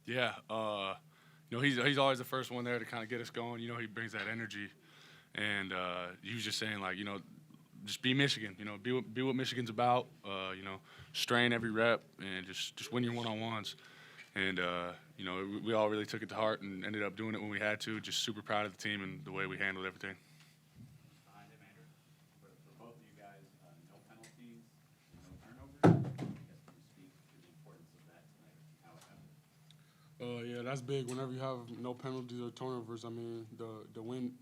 Yeah, he's always the first one there to kind of get us going. He brings that energy, and he was just saying like, just be Michigan. Be what Michigan's about. Strain every rep and just win your one-on-ones. And we all really took it to heart and ended up doing it when we had to. Just super proud of the team and the way we handled everything. Behind him, Andrew. For both of you guys, no penalties, no turnovers. I guess can you speak to the importance of that tonight? How it happened? Yeah, that's big. Whenever you have no penalties or turnovers, I mean, the win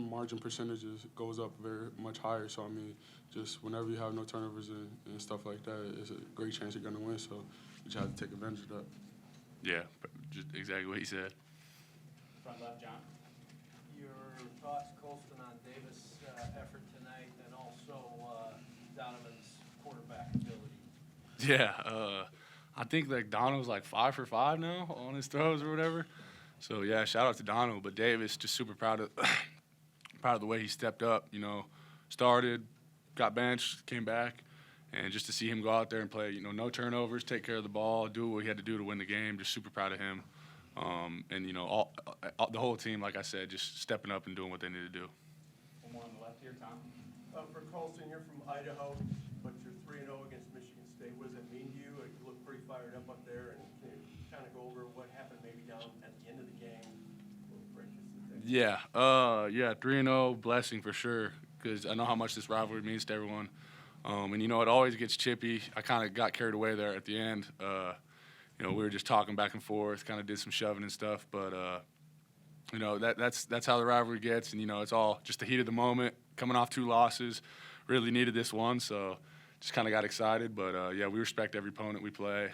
margin percentages goes up very much higher. So I mean, just whenever you have no turnovers and stuff like that, it's a great chance you're gonna win. So you just have to take advantage of that. Yeah, just exactly what he said. Front left, John. Your thoughts, Colston, on Davis' effort tonight, and also Donovan's quarterback ability? Yeah, I think like Donald's like 5 for 5 now on his throws or whatever. So yeah, shout out to Donald. But Davis, just super proud of proud of the way he stepped up. Started, got benched, came back, and just to see him go out there and play, no turnovers, take care of the ball, do what he had to do to win the game. Just super proud of him. And all the whole team, like I said, just stepping up and doing what they need to do. One more on the left here, Tom. For Colston, you're from Idaho, but you're 3-0 against Michigan State. What does it mean to you? You look pretty fired up there, and can you kind of go over what happened maybe down at the end of the game? Yeah, 3-0, blessing for sure, because I know how much this rivalry means to everyone. And it always gets chippy. I kind of got carried away there at the end. We were just talking back and forth, kind of did some shoving and stuff, but that's how the rivalry gets, and it's all just the heat of the moment. Coming off 2 losses, really needed this one, so just kind of got excited. But we respect every opponent we play.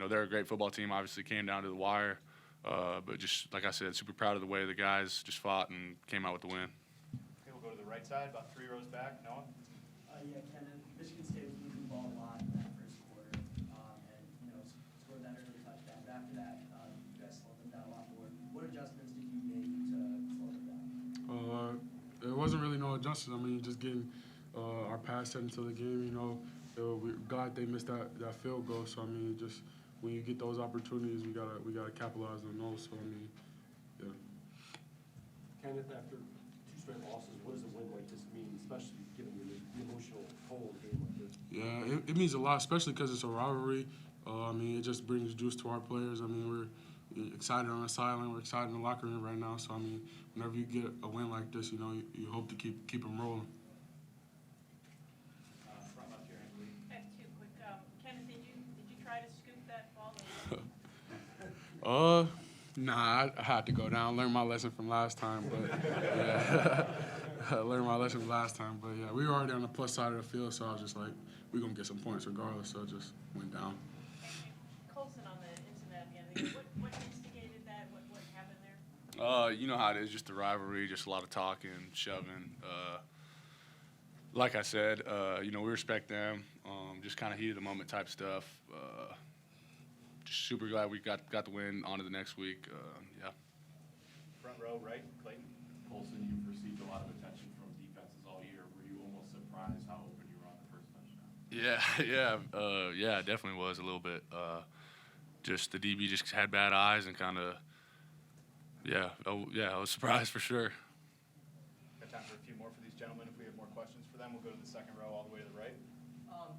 They're a great football team. Obviously, came down to the wire, but just like I said, super proud of the way the guys just fought and came out with the win. Okay, we'll go to the right side, about 3 rows back. Noah. Yeah, Kenneth, Michigan State was moving the ball a lot in that first quarter, and scored that early touchdown. But after that, you guys slowed them down a lot more. What adjustments did you make to slow them down? There wasn't really no adjustments. I mean, just getting our pass set into the game. We're glad they missed that field goal. So I mean, just when you get those opportunities, we gotta capitalize on those. So I mean, yeah. Kenneth, after 2 straight losses, what does a win like this mean, especially given the emotional toll of a game like this? Yeah, it means a lot, especially because it's a rivalry. It just brings juice to our players. We're excited on the sideline. We're excited in the locker room right now. So, whenever you get a win like this, you hope to keep them rolling. Front left here, Angelique. I have 2 quick. Kenneth, did you try to scoop that ball? Nah, I had to go down, learn my lesson from last time. But yeah, learned my lesson from last time. But yeah, we were already on the plus side of the field, so I was just like, we're gonna get some points regardless. So I just went down. Colson on the incident at the end of the game. What instigated that? What happened there? You know how it is, just the rivalry, just a lot of talking, shoving. Like I said, we respect them. Just kind of heat of the moment type stuff. Just super glad we got the win. On to the next week. Yeah. Front row, right, Clayton. Colson, you've received a lot of attention from defenses all year. Were you almost surprised how open you were on the first touchdown? Yeah, definitely was a little bit. Just the DB just had bad eyes and kind of, I was surprised for sure. Got time for a few more for these gentlemen. If we have more questions for them, we'll go to the second row all the way to the right.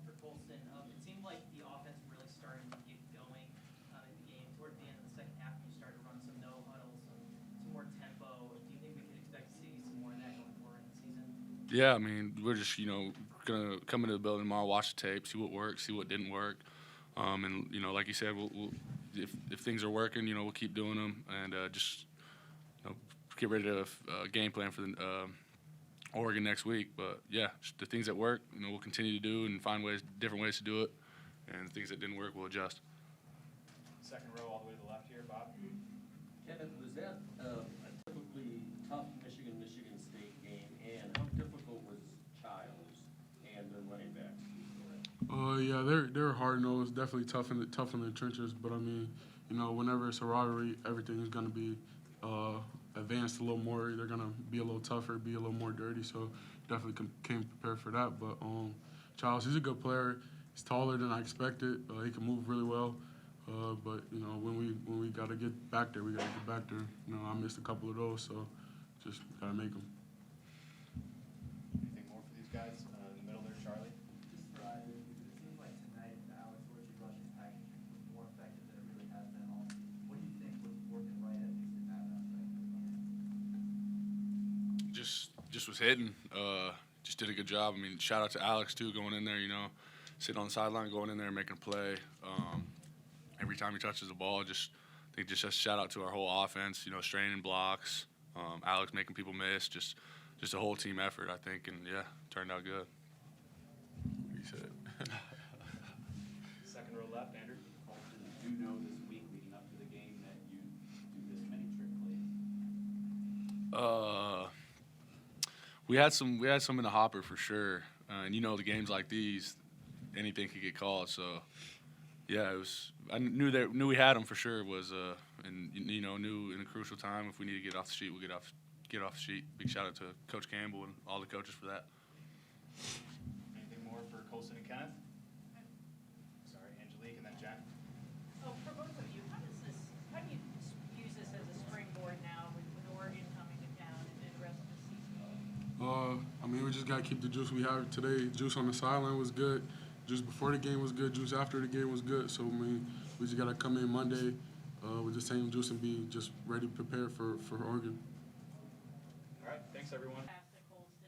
For Colston, it seemed like the offense really started to get going in the game. Toward the end of the second half, you started to run some no huddles, some more tempo. Do you think we could expect to see some more of that going forward in the season? Yeah, we're just gonna come into the building tomorrow, watch the tape, see what worked, see what didn't work, and like you said, we'll if things are working, we'll keep doing them, and just get ready to game plan for the Oregon next week. But yeah, the things that work, we'll continue to do and find different ways to do it, and the things that didn't work, we'll adjust. Second row all the way to the left here, Bob. Kenneth, was that a typically tough Michigan State game, and how difficult was Childs and their running backs? Yeah, they're hard nosed, definitely tough in the trenches. But whenever it's a rivalry, everything is gonna be advanced a little more. They're gonna be a little tougher, be a little more dirty. So definitely came prepared for that. But Childs, he's a good player. He's taller than I expected. He can move really well. But when we gotta get back there, we gotta get back there. I missed a couple of those, so just gotta make them. Anything more for these guys in the middle there, Charlie? Just for either of you, it seems like tonight Alex Orchard's rushing package was more effective than it really has been all season. What do you think was working right, at least in that aspect? Just was hitting. Just did a good job. I mean, shout out to Alex too, going in there. Sitting on the sideline, going in there, making a play. Every time he touches the ball, just a shout out to our whole offense. Straining blocks, Alex making people miss. Just a whole team effort, I think, and yeah, turned out good. He said. Second row left, Andrew. Colton, do know this week leading up to the game that you do this many trick plays? We had some in the hopper for sure, and the games like these, anything could get called. So, yeah, it was. I knew we had them for sure. And knew in a crucial time if we need to get off the sheet, we'll get off the sheet. Big shout out to Coach Campbell and all the coaches for that. Anything more for Colson and Kenneth? Sorry, Angelique, and then Jen. Oh, for both of you, how do you use this as a springboard now with Oregon coming to town and the rest of the season? We just gotta keep the juice we have today. Juice on the sideline was good. Juice before the game was good. Juice after the game was good. So we just gotta come in Monday with the same juice and be just ready, prepared for Oregon. All right, thanks everyone. Pass to Colston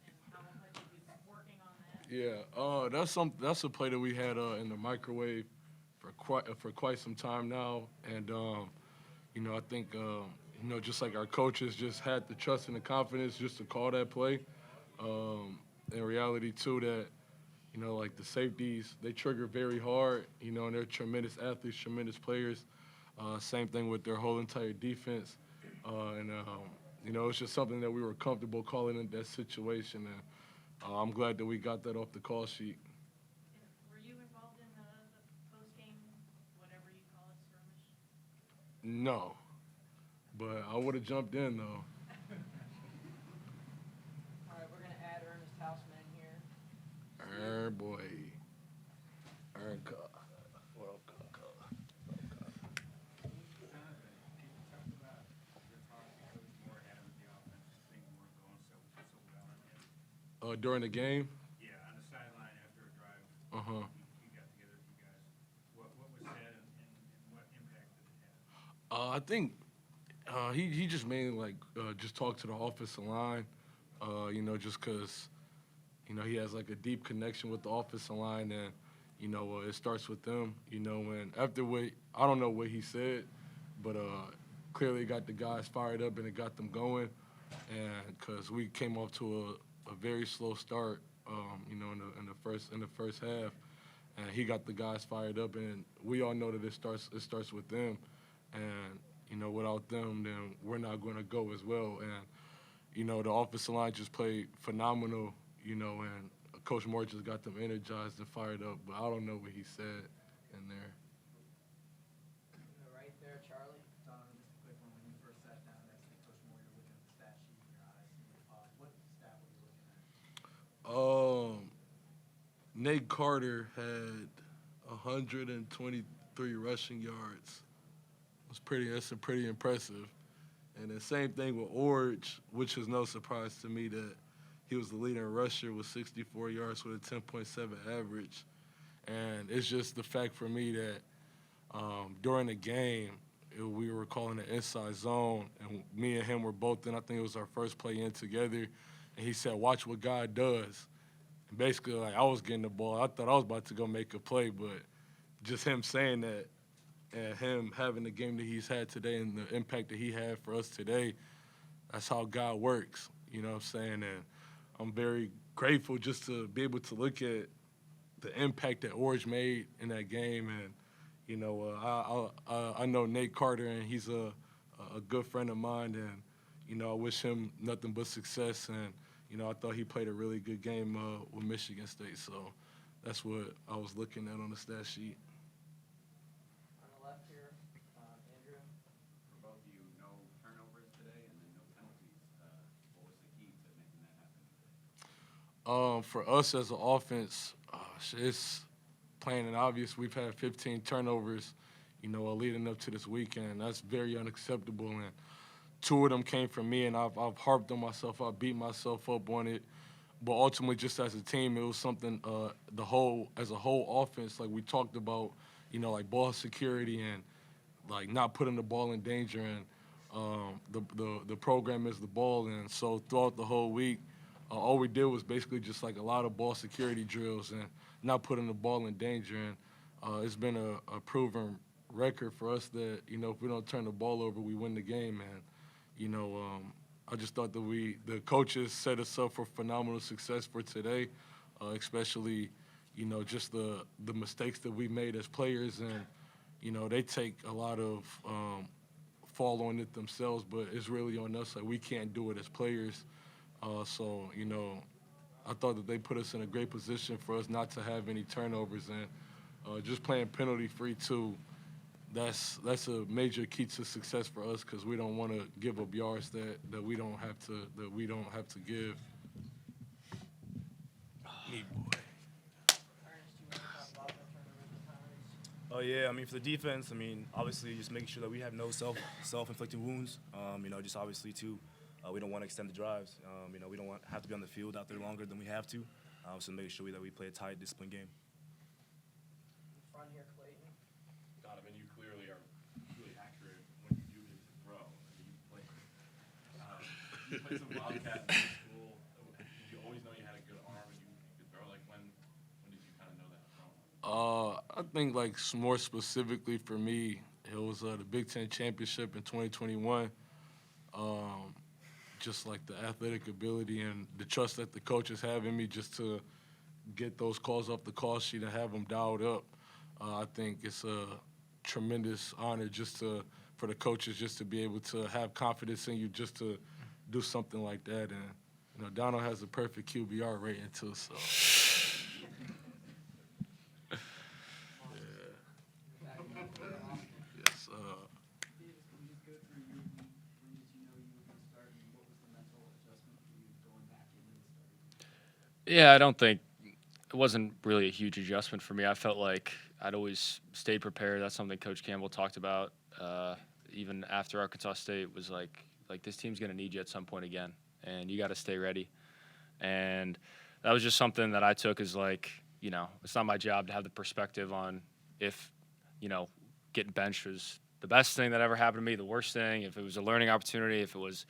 and how much have you been working on that? Yeah, that's a play that we had in the microwave for quite some time now, and I think just like our coaches just had the trust and the confidence just to call that play. In reality too, that like the safeties, they trigger very hard, and they're tremendous athletes, tremendous players. Same thing with their whole entire defense, and it's just something that we were comfortable calling in that situation, and I'm glad that we got that off the call sheet. And were you involved in the post-game, whatever you call it, skirmish? No, but I would have jumped in though. All right, we're going to add Ernest Houseman here. Boy. During the game? Yeah, on the sideline after a drive. Uh-huh. You got together with you guys. What was said and what impact did it have? I think he just mainly just talked to the offensive line, just because, he has like a deep connection with the offensive line, and, it starts with them, and after I don't know what he said, but clearly it got the guys fired up and it got them going, and because we came off to a very slow start, in the first half, and he got the guys fired up, and we all know that it starts with them, and without them, then we're not going to go as well, and the offensive line just played phenomenal, and Coach Moore just got them energized and fired up, but I don't know what he said in there. Right there, Charlie. Donovan, just a quick one. When you first sat down next to Coach Moore, you're looking at the stat sheet in your eyes. What stat were you looking at? Nate Carter had 123 rushing yards. That's pretty impressive. And the same thing with Orge, which is no surprise to me that he was the leading rusher with 64 yards with a 10.7 average. And it's just the fact for me that during the game, we were calling the inside zone, and me and him were both in. I think it was our first play in together. And he said, "Watch what God does." And basically, I was getting the ball. I thought I was about to go make a play, but just him saying that and him having the game that he's had today and the impact that he had for us today, that's how God works. You know what I'm saying? And I'm very grateful just to be able to look at the impact that Orge made in that game. And, I know Nate Carter, and he's a good friend of mine. And, I wish him nothing but success. And, I thought he played a really good game with Michigan State. So that's what I was looking at on the stat sheet. On the left here, Andrew. For both of you, no turnovers today and then no penalties. What was the key to making that happen today? For us as an offense, it's plain and obvious. We've had 15 turnovers, leading up to this weekend. That's very unacceptable, and two of them came from me, and I've harped on myself. I beat myself up on it. But ultimately, just as a team, it was something as a whole offense, like we talked about, like ball security and like not putting the ball in danger, and the program is the ball. And so throughout the whole week, all we did was basically just like a lot of ball security drills and not putting the ball in danger. And it's been a proven record for us that, if we don't turn the ball over, we win the game. And, I just thought that the coaches set us up for phenomenal success for today, especially, just the mistakes that we made as players. And, they take a lot of fall on it themselves, but it's really on us. Like, we can't do it as players. So, I thought that they put us in a great position for us not to have any turnovers. And just playing penalty-free, too, that's a major key to success for us because we don't want to give up yards that we don't have to give. Ernest, do you want to talk about that turnovers and penalties? Oh yeah, I mean for the defense, obviously just making sure that we have no self-inflicted wounds. Just obviously too, we don't want to extend the drives. We don't want have to be on the field out there longer than we have to. So making sure that we play a tight, disciplined game. Front here, Clayton. Donovan, you clearly are really accurate when you do get to throw. You played some Wildcat in high school. Did you always know you had a good arm and you could throw? Like when did you kind of know that from? I think, like, more specifically for me, it was the Big Ten Championship in 2021. Just like the athletic ability and the trust that the coaches have in me just to get those calls off the call sheet and have them dialed up. I think it's a tremendous honor for the coaches just to be able to have confidence in you just to do something like that. And, Donald has a perfect QBR rating too, so. Yes, Davis, can we just go through your week? When did you know you were going to start, and what was the mental adjustment for you going back into the starting? Yeah, I don't think it wasn't really a huge adjustment for me. I felt like I'd always stayed prepared. That's something Coach Campbell talked about. Even after Arkansas State was like this team's going to need you at some point again, and you got to stay ready. And that was just something that I took as like, it's not my job to have the perspective on if, getting benched was the best thing that ever happened to me, the worst thing, if it was a learning opportunity, if it was,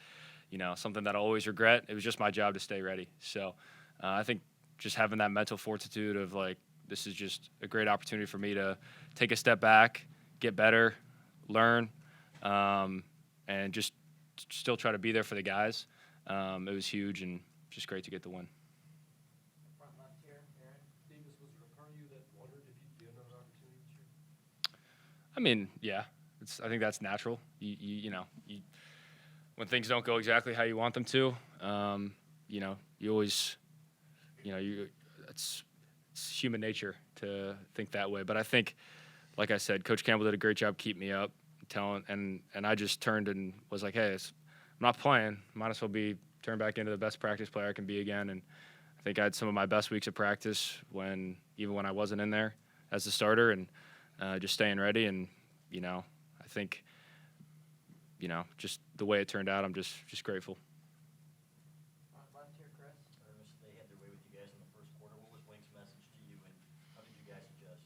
something that I'll always regret. It was just my job to stay ready. So I think just having that mental fortitude of like, this is just a great opportunity for me to take a step back, get better, learn, and just still try to be there for the guys. It was huge and just great to get the win. Front left here, Aaron. Davis, was there a part of you that wondered if you'd get another opportunity this year? Yeah, I think that's natural. You when things don't go exactly how you want them to, you always, it's human nature to think that way. But I think, like I said, Coach Campbell did a great job keeping me up, and I just turned and was like, hey, I'm not playing. Might as well turn back into the best practice player I can be again. And I think I had some of my best weeks of practice even when I wasn't in there as a starter, and just staying ready. And I think just the way it turned out, I'm just grateful. Front left here, Chris. Ernest, they had their way with you guys in the first quarter. What was Wake's message to you, and how did you guys adjust?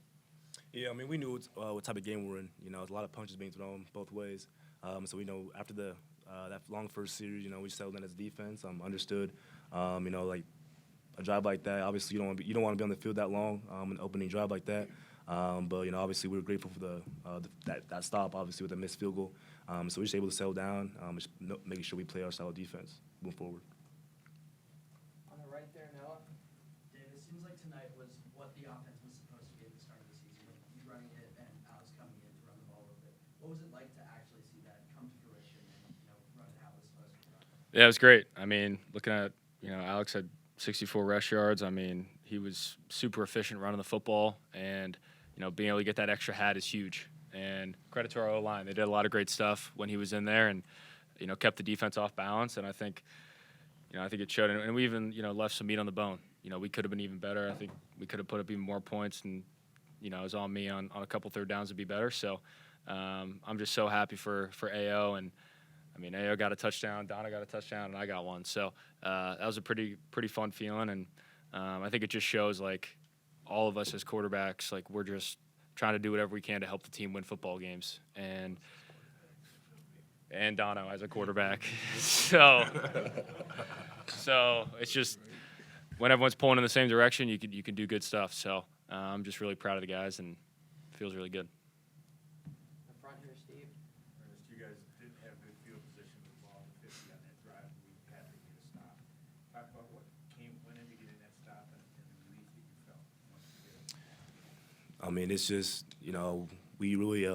Yeah, we knew what type of game we're in. There's a lot of punches being thrown both ways. So we know after that long first series, we settled in as defense. Understood. Like a drive like that, obviously you don't want to be on the field that long. An opening drive like that. But obviously we were grateful for that stop, obviously with a missed field goal. So we're just able to settle down, just making sure we play our style of defense moving forward. On the right there, Noah. Davis, seems like tonight was what the offense was supposed to be at the start of the season, with you running it and Alex coming in to run the ball a little bit. What was it like to actually see that come to fruition and run it how it was supposed to run? Yeah, it was great. Looking at Alex had 64 rush yards. He was super efficient running the football, and being able to get that extra hat is huge. And credit to our O-line. They did a lot of great stuff when he was in there and, kept the defense off balance. And I think it showed. And we even, left some meat on the bone. We could have been even better. I think we could have put up even more points. And, it was on me on a couple third downs to be better. So I'm just so happy for AO. And, I mean, AO got a touchdown, Donna got a touchdown, and I got one. So that was a pretty fun feeling. And I think it just shows, like, all of us as quarterbacks, like, we're just trying to do whatever we can to help the team win football games. And Dono as a quarterback. So it's just when everyone's pulling in the same direction, you can do good stuff. So I'm just really proud of the guys, and it feels really good. In front here, Steve. Ernest, you guys didn't have good field position with the ball at 50 on that drive the week after you get a stop. Talk about what went into getting that stop and the relief that you felt once you did it. I mean, it's just, we really,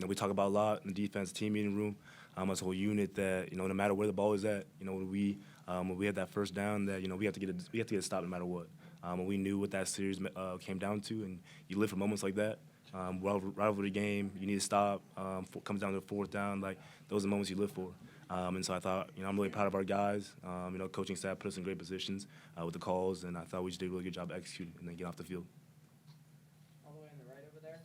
we talk about a lot in the defense team meeting room, as a whole unit that, no matter where the ball is at, when we had that first down that, we have to get a stop no matter what. And we knew what that series came down to, and you live for moments like that. Right over the game, you need to stop, comes down to a fourth down, like those are the moments you live for. And so I thought, I'm really proud of our guys. Coaching staff put us in great positions with the calls, and I thought we just did a really good job executing and then get off the field. All the way on the right over there.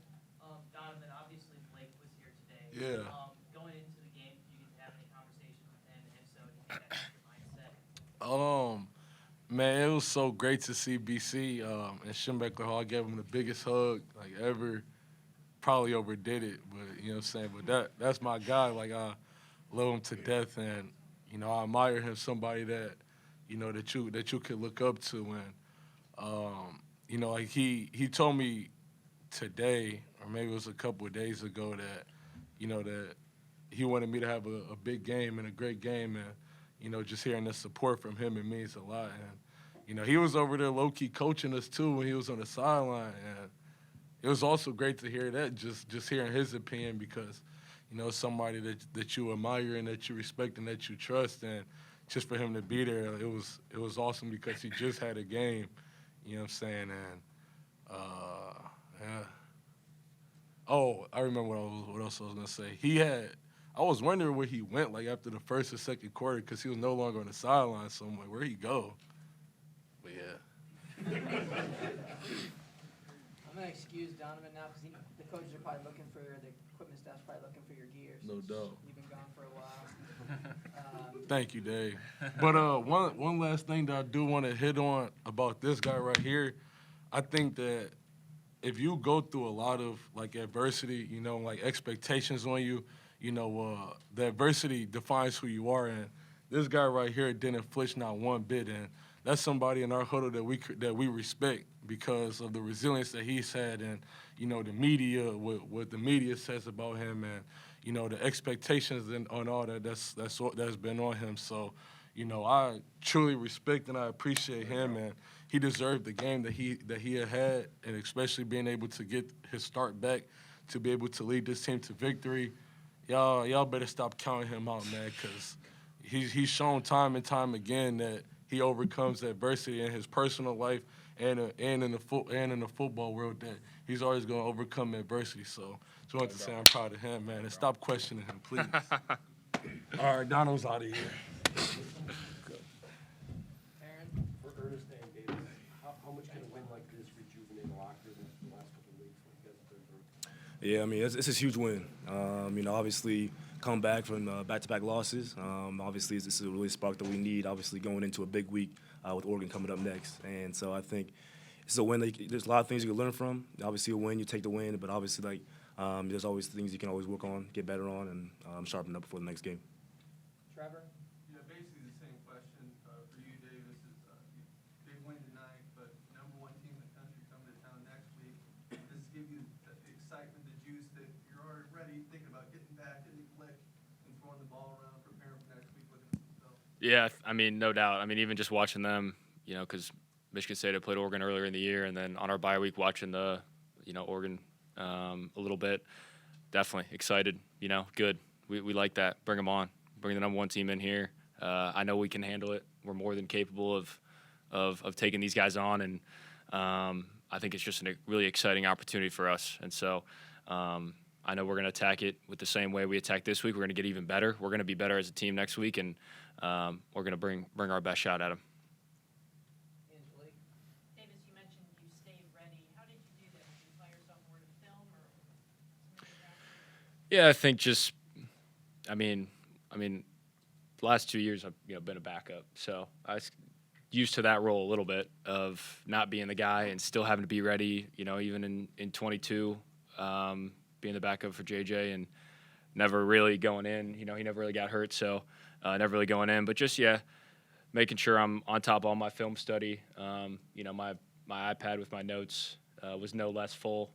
Donovan, obviously Blake was here today. Yeah. Going into the game, did you get to have any conversations with him? And if so, do you think that's your mindset? Man, it was so great to see BC and Schembeckler Hall. I gave him the biggest hug like ever. Probably overdid it, but you know what I'm saying. But that's my guy. Like I love him to death, and I admire him. Somebody that that you could look up to, and like he told me today, or maybe it was a couple of days ago, that that he wanted me to have a big game and a great game, and just hearing the support from him, it means a lot. And he was over there low key coaching us too when he was on the sideline, and it was also great to hear that, just hearing his opinion, because somebody that you admire and that you respect and that you trust, and just for him to be there, it was awesome because he just had a game, you know what I'm saying, and yeah. Oh, I remember what else I was gonna say. I was wondering where he went like after the first or second quarter, because he was no longer on the sideline. So I'm like, where'd he go? But yeah. I'm gonna excuse Donovan now because the coaches are probably looking for the equipment staff's probably looking for your gear. No doubt. You've been gone for a while. Thank you, Dave. But one last thing that I do want to hit on about this guy right here, I think that if you go through a lot of like adversity, like expectations on you, the adversity defines who you are, and this guy right here didn't flinch not one bit, and that's somebody in our huddle that we respect because of the resilience that he's had, and the media, what the media says about him, and the expectations on all that's been on him. So I truly respect and I appreciate him, and he deserved the game that he had, and especially being able to get his start back to be able to lead this team to victory. Y'all better stop counting him out, man, because he's shown time and time again that he overcomes adversity in his personal life and in the football world, that he's always going to overcome adversity. So just wanted to say I'm proud of him, man, and stop questioning him, please. All right, Donald's out of here. Aaron. For Ernest and Davis, how much can a win like this rejuvenate the locker room in the last couple of weeks when you guys have been through? Yeah, I mean, it's a huge win. Obviously, come back from back-to-back losses. Obviously, this is a really spark that we need, obviously, going into a big week with Oregon coming up next. And so I think it's a win. There's a lot of things you can learn from. Obviously, a win, you take the win, but obviously, there's always things you can always work on, get better on, and sharpen up before the next game. Trevor. Yeah, basically the same question for you, Davis. Is big win tonight, but #1 team in the country coming to town next week. Does this give you the excitement, the juice that you're already thinking about getting back in the click and throwing the ball around, preparing for next week, looking at themselves? Yeah, I mean, no doubt. I mean, even just watching them, because Michigan State had played Oregon earlier in the year, and then on our bye week watching the, Oregon a little bit, definitely excited. Good. We like that. Bring them on. Bring the #1 team in here. I know we can handle it. We're more than capable of taking these guys on, and I think it's just a really exciting opportunity for us. And so I know we're going to attack it with the same way we attacked this week. We're going to get even better. We're going to be better as a team next week, and we're going to bring our best shot at them. Angelique. Davis, you mentioned you stayed ready. How did you do that? Did you fire yourself more to film or some of Yeah, I think just, I mean, the last 2 years I've been a backup, so I was used to that role a little bit of not being the guy and still having to be ready. Even in 22, being the backup for JJ and never really going in. He never really got hurt, so never really going in. But just making sure I'm on top of all my film study. My iPad with my notes was no less full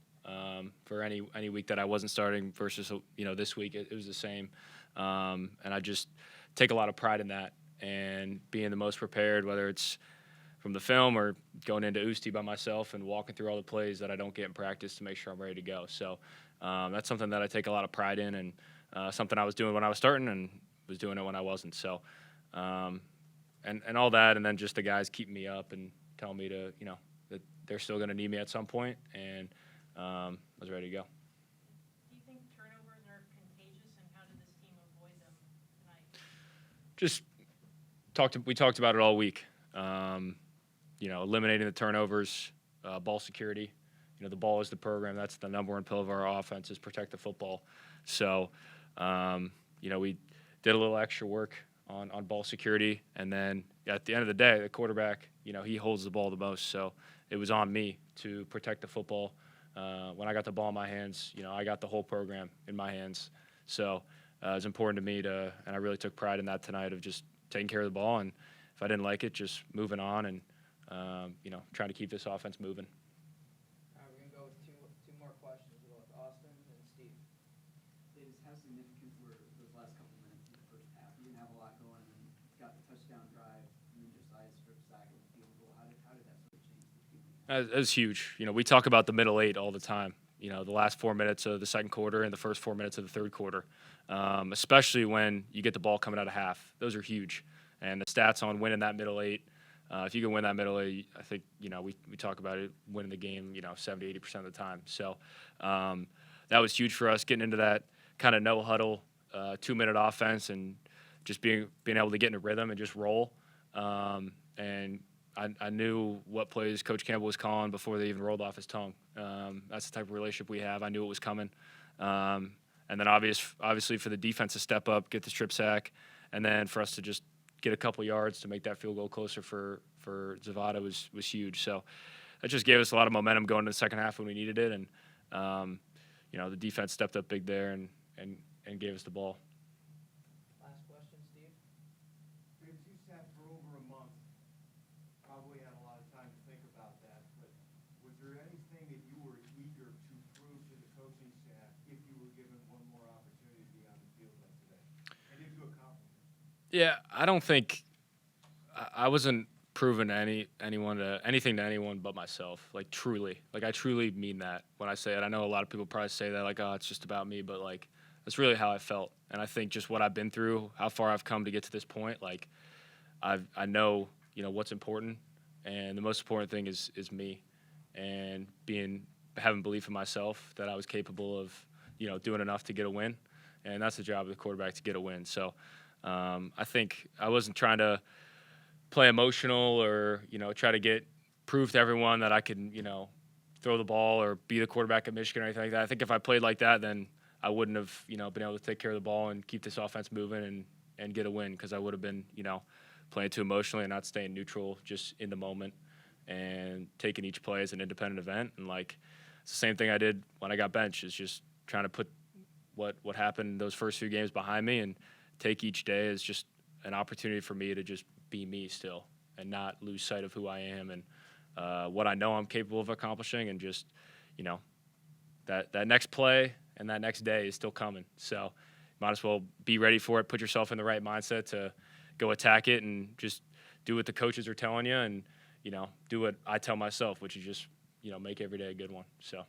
for any week that I wasn't starting versus this week it was the same. And I just take a lot of pride in that and being the most prepared, whether it's from the film or going into Usti by myself and walking through all the plays that I don't get in practice to make sure I'm ready to go. So that's something that I take a lot of pride in, and something I was doing when I was starting and was doing it when I wasn't. So and all that, and then just the guys keeping me up and telling me to that they're still going to need me at some point, and I was ready to go. Do you think turnovers are contagious, and how did this team avoid them tonight? Just we talked about it all week. Eliminating the turnovers, ball security. The ball is the program. That's the number one pillar of our offense, is protect the football. So, we did a little extra work on ball security, and then at the end of the day, the quarterback, he holds the ball the most. So it was on me to protect the football. When I got the ball in my hands, I got the whole program in my hands. So it's important to me and I really took pride in that tonight, of just taking care of the ball, and if I didn't like it, just moving on and trying to keep this offense moving. All right, we're going to go with two more questions. We'll go with Austin and Steve. Davis, how significant were those last couple minutes in the first half? You didn't have a lot going, and then got the touchdown drive, and then just strip sack and field goal. How did that sort of change the game? It was huge. We talk about the middle eight all the time. The last 4 minutes of the second quarter and the first 4 minutes of the third quarter, especially when you get the ball coming out of half. Those are huge. And the stats on winning that middle eight, if you can win that middle eight, I think, we talk about it, winning the game, 70, 80% of the time. So that was huge for us, getting into that kind of no huddle, 2-minute offense, and just being able to get in a rhythm and just roll. And I knew what plays Coach Campbell was calling before they even rolled off his tongue. That's the type of relationship we have. I knew it was coming. And then obviously for the defense to step up, get the strip sack, and then for us to just get a couple yards to make that field goal closer for Zavada was huge. So that just gave us a lot of momentum going into the second half when we needed it. And, the defense stepped up big there and gave us the ball. Last question, Steve. Davis, you sat for over a month. Probably had a lot of time to think about that, but was there anything that you were eager to prove to the coaching staff if you were given one more opportunity to be on the field like today? And did you accomplish it? Yeah, I don't think I wasn't proving anything to anyone but myself. Like, truly. Like, I truly mean that when I say it. I know a lot of people probably say that, like, oh, it's just about me, but, like, that's really how I felt. And I think just what I've been through, how far I've come to get to this point, like, I know, what's important, and the most important thing is me, and having belief in myself that I was capable of, doing enough to get a win, and that's the job of the quarterback, to get a win. So I think I wasn't trying to play emotional or try to prove to everyone that I could throw the ball or be the quarterback at Michigan or anything like that. I think if I played like that, then I wouldn't have been able to take care of the ball and keep this offense moving and get a win, because I would have been playing too emotionally and not staying neutral, just in the moment and taking each play as an independent event. And like, it's the same thing I did when I got benched, is just trying to put what happened those first few games behind me and take each day as just an opportunity for me to just be me still and not lose sight of who I am and what I know I'm capable of accomplishing, and just, that next play and that next day is still coming. So might as well be ready for it, put yourself in the right mindset to go attack it, and just do what the coaches are telling you, and, do what I tell myself, which is just, make every day a good one. So.